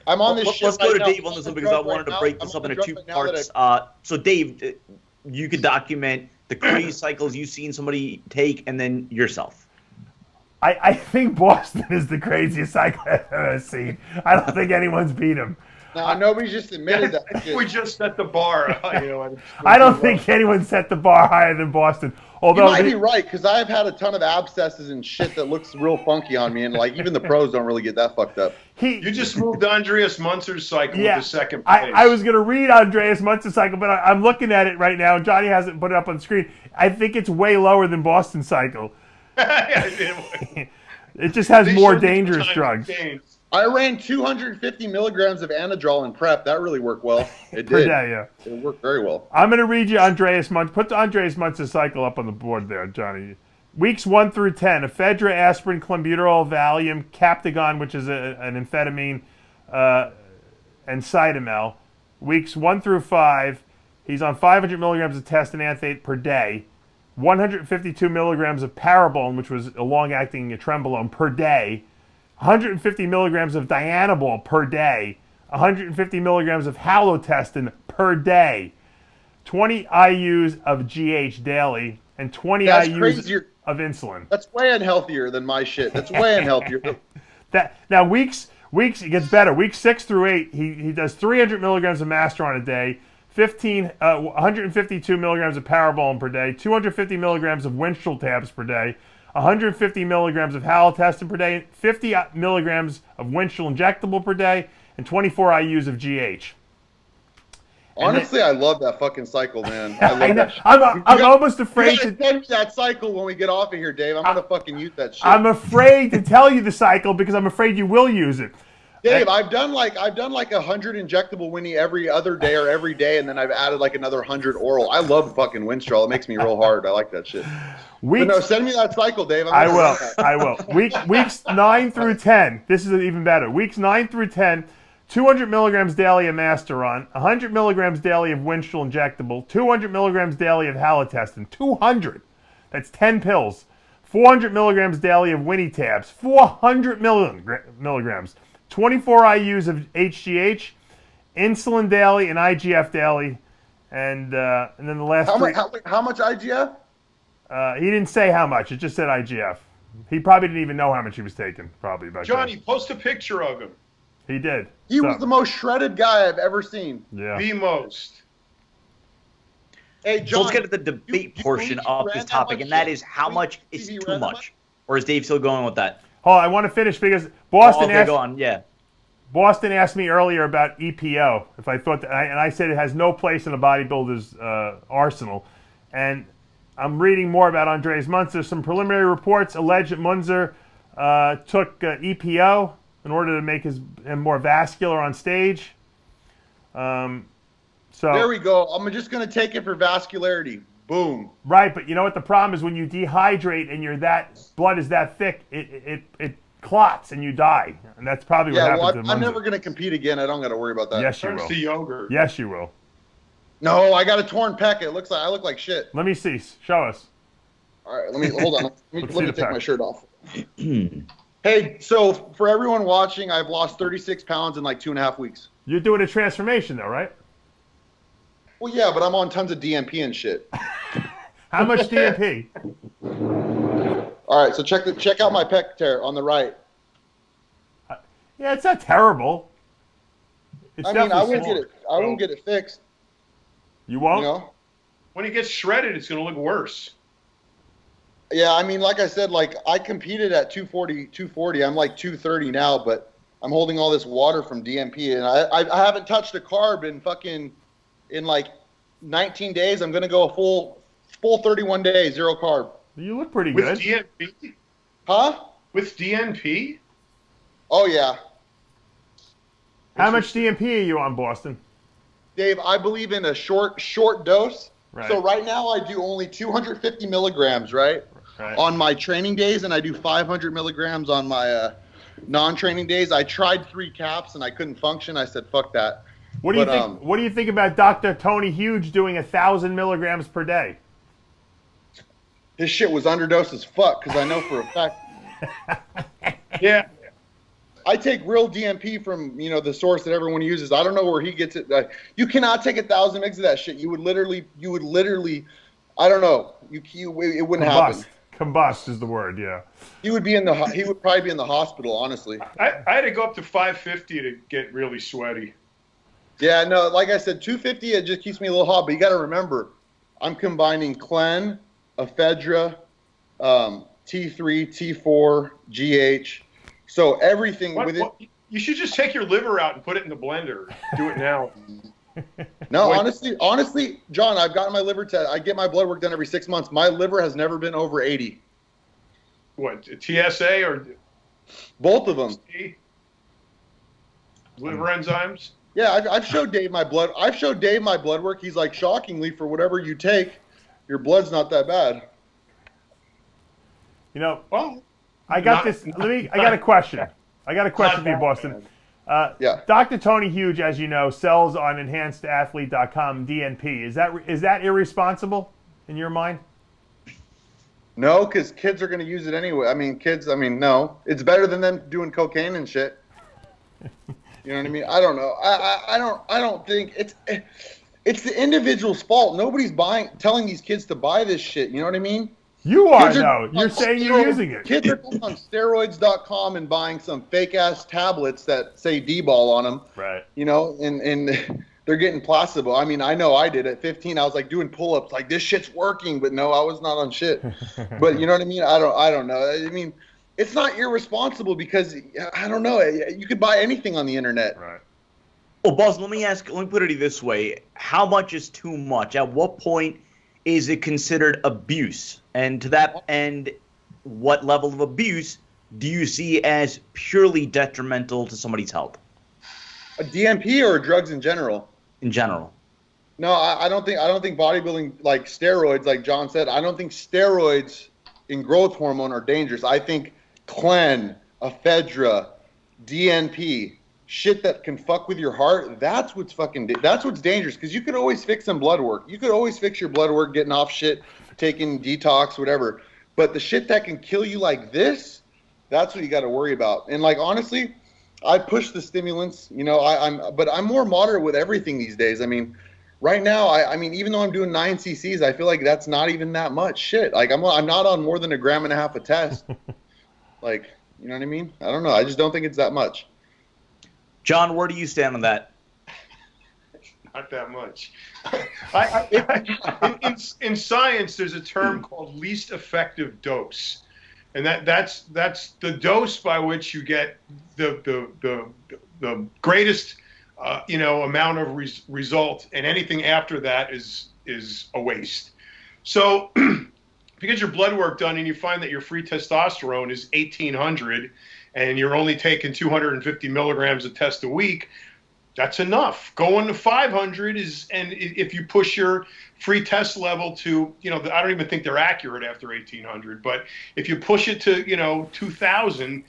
I'm on this. Let's go to Dave on this one because I wanted to break this up into 2 parts. So Dave, you could document the crazy cycles you've seen somebody take, and then yourself. I think Boston is the craziest cycle I've ever seen. I don't think anyone's beat him. No, nobody's just admitted that. We just set the bar. I don't think anyone set the bar higher than Boston. Although you might be right, because I've had a ton of abscesses and shit that looks real funky on me, and even the pros don't really get that fucked up. You just moved Andreas Munzer's cycle to second place. I was going to read Andreas Munzer's cycle, but I'm looking at it right now, and Johnny hasn't put it up on the screen. I think it's way lower than Boston's cycle. It just has more dangerous drugs. I ran 250 milligrams of Anadrol in prep. That really worked well. It did. Per day, yeah. It worked very well. I'm going to read you Andreas Muntz. Put the Andreas Munzer's cycle up on the board there, Johnny. Weeks 1 through 10, ephedra, aspirin, clenbuterol, Valium, Captagon, which is an amphetamine, and Cytomel. Weeks 1 through 5, he's on 500 milligrams of testananthate per day. 152 milligrams of Parabolin, which was a long-acting trenbolone, per day. 150 milligrams of Dianabol per day. 150 milligrams of Halotestin per day. 20 IUs of GH daily. And 20 IUs of insulin. That's way unhealthier than my shit. That's way unhealthier. Now, weeks, it gets better. Weeks 6 through 8, he does 300 milligrams of Masteron a day. 152 milligrams of Parabolin per day, 250 milligrams of Winstrol tabs per day, 150 milligrams of Halotestin per day, 50 milligrams of Winstrol injectable per day, and 24 IUs of GH. Honestly, I love that fucking cycle, man. I love that shit. I'm almost afraid to send me that cycle when we get off of here, Dave. I'm gonna fucking use that shit. I'm afraid to tell you the cycle because I'm afraid you will use it. Dave, I've done like 100 injectable Winnie every other day or every day, and then I've added like another 100 oral. I love fucking Winstrol. It makes me real hard. I like that shit. But no, send me that cycle, Dave. I will. Weeks 9 through 10. This is even better. Weeks 9 through 10. 200 milligrams daily of Masteron, 100 milligrams daily of Winstrol injectable, 200 milligrams daily of Halotestin, 200. That's 10 pills. 400 milligrams daily of Winnie tabs, 400 milligrams. 24 IUs of HGH, insulin daily, and IGF daily, and then the last how much IGF? He didn't say how much. It just said IGF. He probably didn't even know how much he was taking. Probably. Johnny, post a picture of him. He did. He was the most shredded guy I've ever seen. Yeah. The most. Hey, John, so let's get to the debate portion of this topic, and that is how much is too much. Or is Dave still going with that? Oh, I want to finish because Boston asked. Go on. Yeah. Boston asked me earlier about EPO. If I thought that, and I said it has no place in a bodybuilder's arsenal. And I'm reading more about Andreas Munzer. Some preliminary reports allege that Munzer took EPO in order to make him more vascular on stage. So there we go. I'm just going to take it for vascularity. Boom. Right, but you know what the problem is? When you dehydrate and blood is that thick, it clots and you die, and that's probably what happens. I'm never going to compete again. I don't got to worry about that. Yes, you will. Turns to yogurt. Yes, you will. No, I got a torn pec. I look like shit. Let me see. Show us. All right, hold on. Let me take my shirt off. Hey, so for everyone watching, I've lost 36 pounds in like 2.5 weeks. You're doing a transformation though, right? Well, yeah, but I'm on tons of DMP and shit. How much DMP? All right, so check out my pec tear on the right. Yeah, it's not terrible. I won't get it fixed. You won't? You know? When it gets shredded, it's going to look worse. Yeah, I mean, like I said, like I competed at 240. I'm like 230 now, but I'm holding all this water from DMP, and I haven't touched a carb in fucking in like 19 days, I'm going to go a full 31 days, 0 carb. You look pretty With good. DNP? Huh? With DNP? Oh, yeah. How much DNP are you on, Boston? Dave, I believe in a short dose. Right. So right now I do only 250 milligrams, right? On my training days, and I do 500 milligrams on my non-training days. I tried 3 caps and I couldn't function. I said, fuck that. What do you think? What do you think about Dr. Tony Huge doing 1,000 milligrams per day? His shit was underdosed as fuck, because I know for a fact. Yeah. I take real DNP from, the source that everyone uses. I don't know where he gets it. You cannot take 1,000 mgs of that shit. You would literally, I don't know. It wouldn't happen. Combust is the word, yeah. He would probably be in the hospital, honestly. I had to go up to 550 to get really sweaty. Yeah, no, like I said, 250, it just keeps me a little hot. But you got to remember, I'm combining Clen, ephedra, T3, T4, GH. So everything with it. You should just take your liver out and put it in the blender. Do it now. No, honestly, John, I've gotten my liver test. I get my blood work done every 6 months. My liver has never been over 80. What, TSA or? Both of them. Liver enzymes? Yeah, I've showed Dave my blood. I've showed Dave my blood work. He's like, shockingly, for whatever you take, your blood's not that bad. Well, I got a question. I got a question for you, Boston. Yeah. Dr. Tony Huge, as you know, sells on enhancedathlete.com DNP. Is that irresponsible in your mind? No, because kids are going to use it anyway. No. It's better than them doing cocaine and shit. You know what I mean? I don't know. I don't think it's the individual's fault. Nobody's telling these kids to buy this shit. You know what I mean? You are, though. You're saying you're using it. Kids are going on steroids.com and buying some fake-ass tablets that say D-ball on them. Right. And they're getting placebo. I mean, I know I did. At 15, I was like doing pull-ups, like this shit's working, but no, I was not on shit. But you know what I mean? I don't know. I mean, it's not irresponsible because, I don't know, you could buy anything on the internet. Right. Well, Boss, let me put it this way. How much is too much? At what point is it considered abuse? And to that end, what level of abuse do you see as purely detrimental to somebody's health? A DNP or drugs in general? In general. No, I don't think bodybuilding, like steroids, like John said, I don't think steroids in growth hormone are dangerous. I think Clen, ephedra, DNP, shit that can fuck with your heart, that's what's dangerous, because you could always fix some blood work. You could always fix your blood work getting off shit, taking detox, whatever. But the shit that can kill you like this, that's what you got to worry about. And like, honestly, I push the stimulants, but I'm more moderate with everything these days. I mean, right now, I mean, even though I'm doing 9 cc's, I feel like that's not even that much shit. Like I'm not on more than 1.5 grams a test. Like, you know what I mean? I don't know. I just don't think it's that much. John, where do you stand on that? Not that much. In science, there's a term called least effective dose, and that's the dose by which you get the greatest amount of result, and anything after that is a waste. So if you get your blood work done and you find that your free testosterone is 1,800 and you're only taking 250 milligrams of test a week, that's enough. Going to 500 and if you push your free test level to, I don't even think they're accurate after 1,800, but if you push it to, 2,000,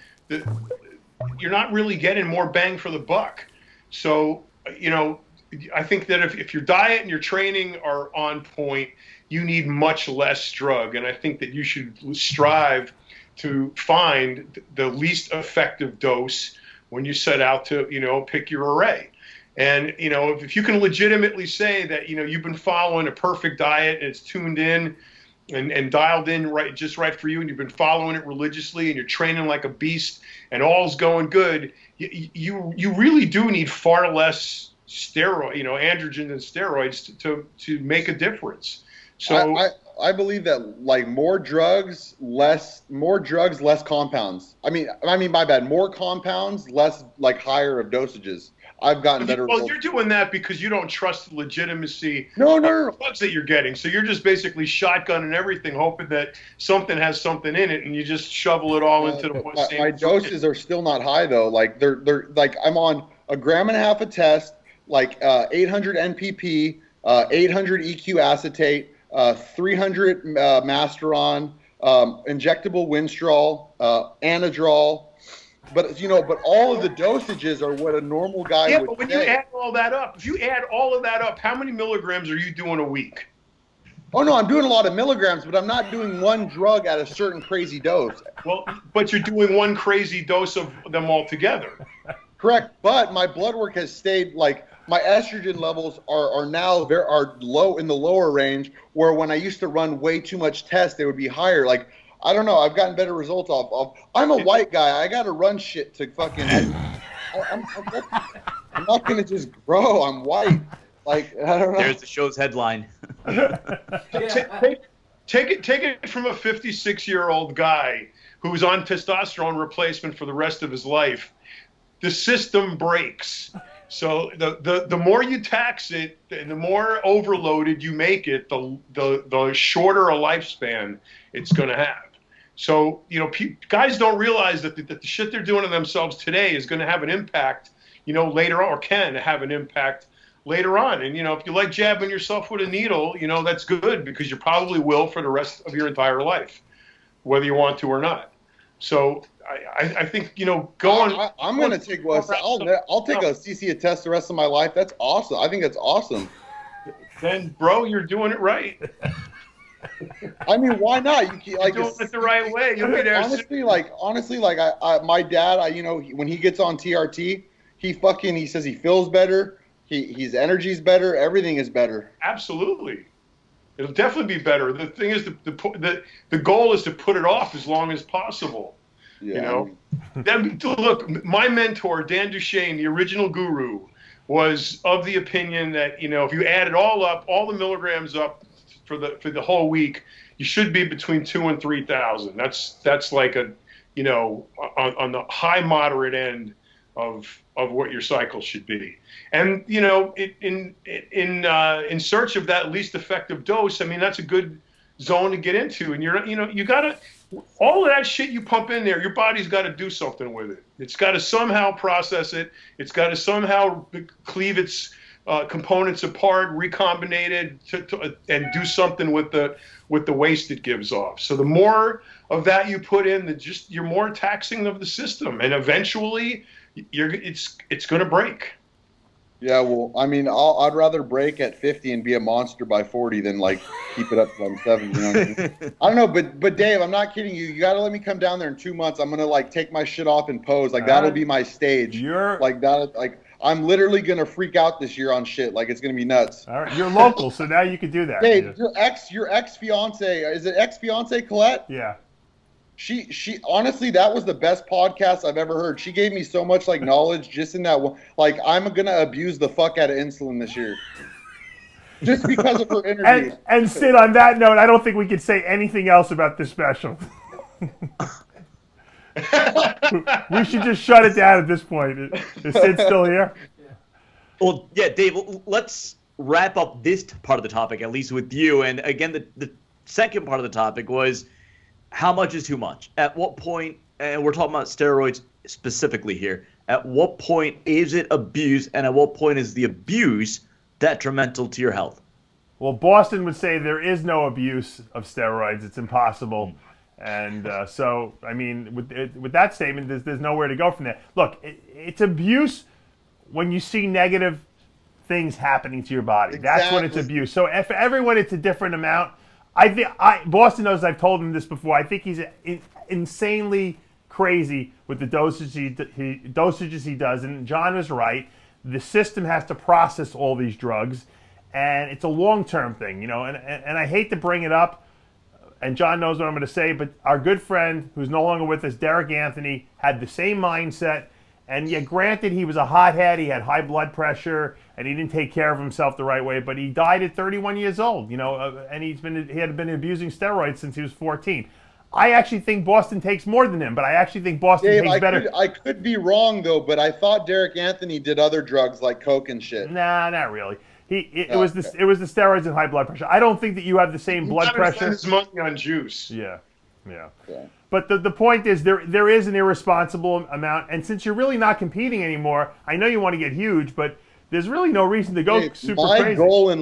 you're not really getting more bang for the buck. So, I think that if your diet and your training are on point, you need much less drug. And I think that you should strive to find the least effective dose when you set out to, pick your array. And, if you can legitimately say that, you've been following a perfect diet and it's tuned in and dialed in right for you, and you've been following it religiously and you're training like a beast and all's going good, you really do need far less steroid, androgens and steroids to make a difference. So I believe that like more drugs, less compounds. I mean, my bad. More compounds, less like higher of dosages. I've gotten better Well, results. you're doing that because you don't trust the legitimacy No. of the drugs that you're getting. So you're just basically shotgunning everything, hoping that something has something in it, and you just shovel it all into the same. My doses are still not high though. Like they're like I'm on 1.5 grams a test, like 800 NPP, 800 EQ acetate, 300 Masteron, injectable Winstrol, Anadrol. But but all of the dosages are what a normal guy would say. Yeah, but when you add all that up, if you add all of that up, how many milligrams are you doing a week? Oh no, I'm doing a lot of milligrams, but I'm not doing one drug at a certain crazy dose. Well, but you're doing one crazy dose of them all together. Correct, but my blood work has stayed like my estrogen levels are now are low in the lower range. Where when I used to run way too much tests, they would be higher. Like I don't know. I've gotten better results off of. I'm a white guy. I got to run shit to fucking. I'm not gonna just grow. I'm white. Like I don't know. There's the show's headline. Take it from a 56-year-old guy who's on testosterone replacement for the rest of his life. The system breaks. So the more you tax it, and the more overloaded you make it, the shorter a lifespan it's going to have. So guys don't realize that the shit they're doing to themselves today is going to have an impact, later on, or can have an impact later on. And if you like jabbing yourself with a needle, that's good because you probably will for the rest of your entire life, whether you want to or not. So I think go on. I'm going to take I'll take a CC test the rest of my life. That's awesome. I think that's awesome. Then, bro, you're doing it right. I mean, why not? You're doing it the right way. You'll be there. Honestly, my dad, when he gets on TRT, he says he feels better. His energy's better. Everything is better. Absolutely. It'll definitely be better. The thing is, the goal is to put it off as long as possible. Yeah. Then look, my mentor, Dan Duchesne, the original guru, was of the opinion that, if you added all the milligrams up for the whole week, you should be between 2,000 and 3,000. That's like on the high moderate end of what your cycle should be. And in search of that least effective dose, I mean, that's a good zone to get into. And you gotta, all of that shit you pump in there, your body's got to do something with it. It's got to somehow process it. It's got to somehow cleave its components apart, recombinate it, and do something with the waste it gives off. So the more of that you put in, you're more taxing of the system, and eventually it's going to break. Yeah, well, I mean, I'd rather break at 50 and be a monster by 40 than keep it up till I'm 70. You know what I mean? I don't know, but Dave, I'm not kidding you. You got to let me come down there in 2 months. I'm gonna take my shit off and pose. That'll be my stage. I'm literally gonna freak out this year on shit. It's gonna be nuts. All right, you're local, so now you can do that. Dave, your ex fiance, is it ex fiance Colette? Yeah. She honestly, that was the best podcast I've ever heard. She gave me so much knowledge just in that one. I'm gonna abuse the fuck out of insulin this year, just because of her interviews. And Sid, on that note, I don't think we could say anything else about this special. We should just shut it down at this point. Is Sid still here? Well, yeah, Dave. Let's wrap up this part of the topic, at least with you. And again, the second part of the topic was, how much is too much? At what point, and we're talking about steroids specifically here, at what point is it abuse, and at what point is the abuse detrimental to your health? Well, Bostin would say there is no abuse of steroids. It's impossible. And so, I mean, with that statement, there's nowhere to go from there. Look, it's abuse when you see negative things happening to your body. Exactly. That's when it's abuse. So for everyone, it's a different amount. Boston knows I've told him this before. I think he's insanely crazy with the dosages he does. And John is right. The system has to process all these drugs, and it's a long-term thing, And I hate to bring it up, and John knows what I'm going to say, but our good friend, who's no longer with us, Derek Anthony, had the same mindset. And yeah, granted, he was a hothead. He had high blood pressure, and he didn't take care of himself the right way. But he died at 31 years old, and he had been abusing steroids since he was 14. I actually think Bostin takes more than him, but I actually think Bostin takes better. I could be wrong though, but I thought Derek Anthony did other drugs like coke and shit. Nah, not really. It was the steroids and high blood pressure. I don't think that you have the same blood pressure. Spend his money on juice. Yeah. But the point is there is an irresponsible amount, and since you're really not competing anymore, I know you want to get huge, but there's really no reason to go super crazy. My goal in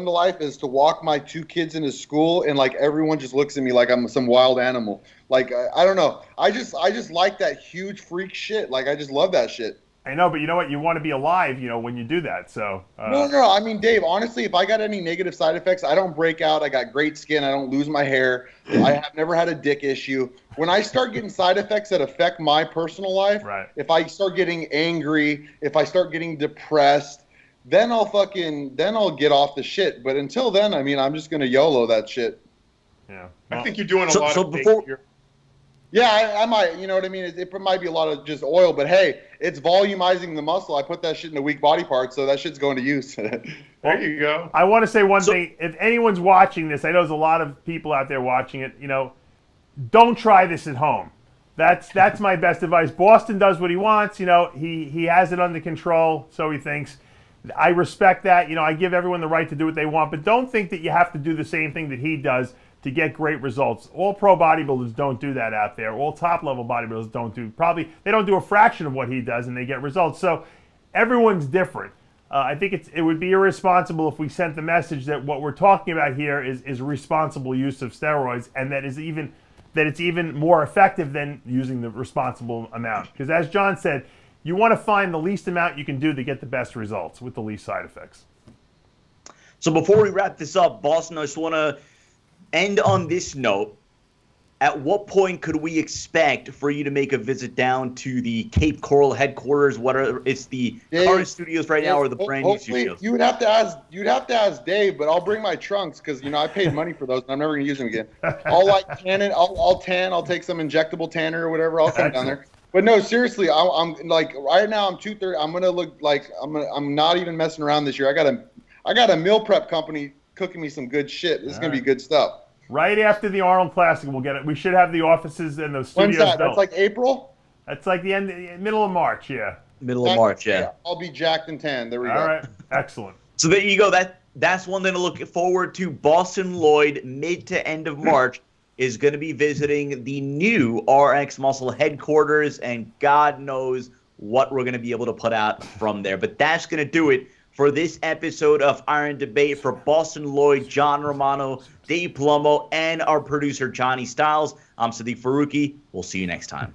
life is to walk my 2 kids into school, and like everyone just looks at me like I'm some wild animal. Like I don't know. I just like that huge freak shit. Like I just love that shit. I know, but you know what? You want to be alive, when you do that. So No. I mean, Dave, honestly, if I got any negative side effects, I don't break out. I got great skin. I don't lose my hair. I have never had a dick issue. When I start getting side effects that affect my personal life, right. If I start getting angry, if I start getting depressed, then I'll get off the shit. But until then, I mean, I'm just gonna YOLO that shit. Yeah. I think you're doing a lot of before. Yeah, I might. You know what I mean? It might be a lot of just oil, but hey, it's volumizing the muscle. I put that shit in a weak body part, so that shit's going to use. There you go. I want to say one thing. If anyone's watching this, I know there's a lot of people out there watching it. Don't try this at home. That's my best advice. Bostin does what he wants. He has it under control, so he thinks. I respect that. I give everyone the right to do what they want, but don't think that you have to do the same thing that he does to get great results. All pro bodybuilders don't do that out there. All top-level bodybuilders don't do. They don't do a fraction of what he does, and they get results. So everyone's different. I think it would be irresponsible if we sent the message that what we're talking about here is responsible use of steroids, and that it's even more effective than using the responsible amount. Because as John said, you want to find the least amount you can do to get the best results with the least side effects. So before we wrap this up, Bostin, I just want to end on this note. At what point could we expect for you to make a visit down to the Cape Coral headquarters, whether it's the current studios right now or the brand new studios? You would have to ask Dave, but I'll bring my trunks because I paid money for those and I'm never gonna use them again. I'll tan it. I'll tan. I'll take some injectable tanner or whatever. I'll come down there. But no, seriously, I'm like right now I'm 230. I'm gonna look like I'm not even messing around this year. I got a meal prep company cooking me some good shit. This is going to be good stuff. Right after the Arnold Classic, we'll get it. We should have the offices and the studios. When's that? Built. That's like April? That's like the middle of March, yeah. Middle of March, yeah. I'll be jacked and tan. There we go. All right, excellent. So there you go. That's one thing to look forward to. Bostin Loyd, mid to end of March, is going to be visiting the new RxMuscle headquarters, and God knows what we're going to be able to put out from there. But that's going to do it for this episode of Iron Debate. For Bostin Loyd, John Romano, Dave Palumbo, and our producer, Johnny Styles, I'm Sadiq Faruqi. We'll see you next time.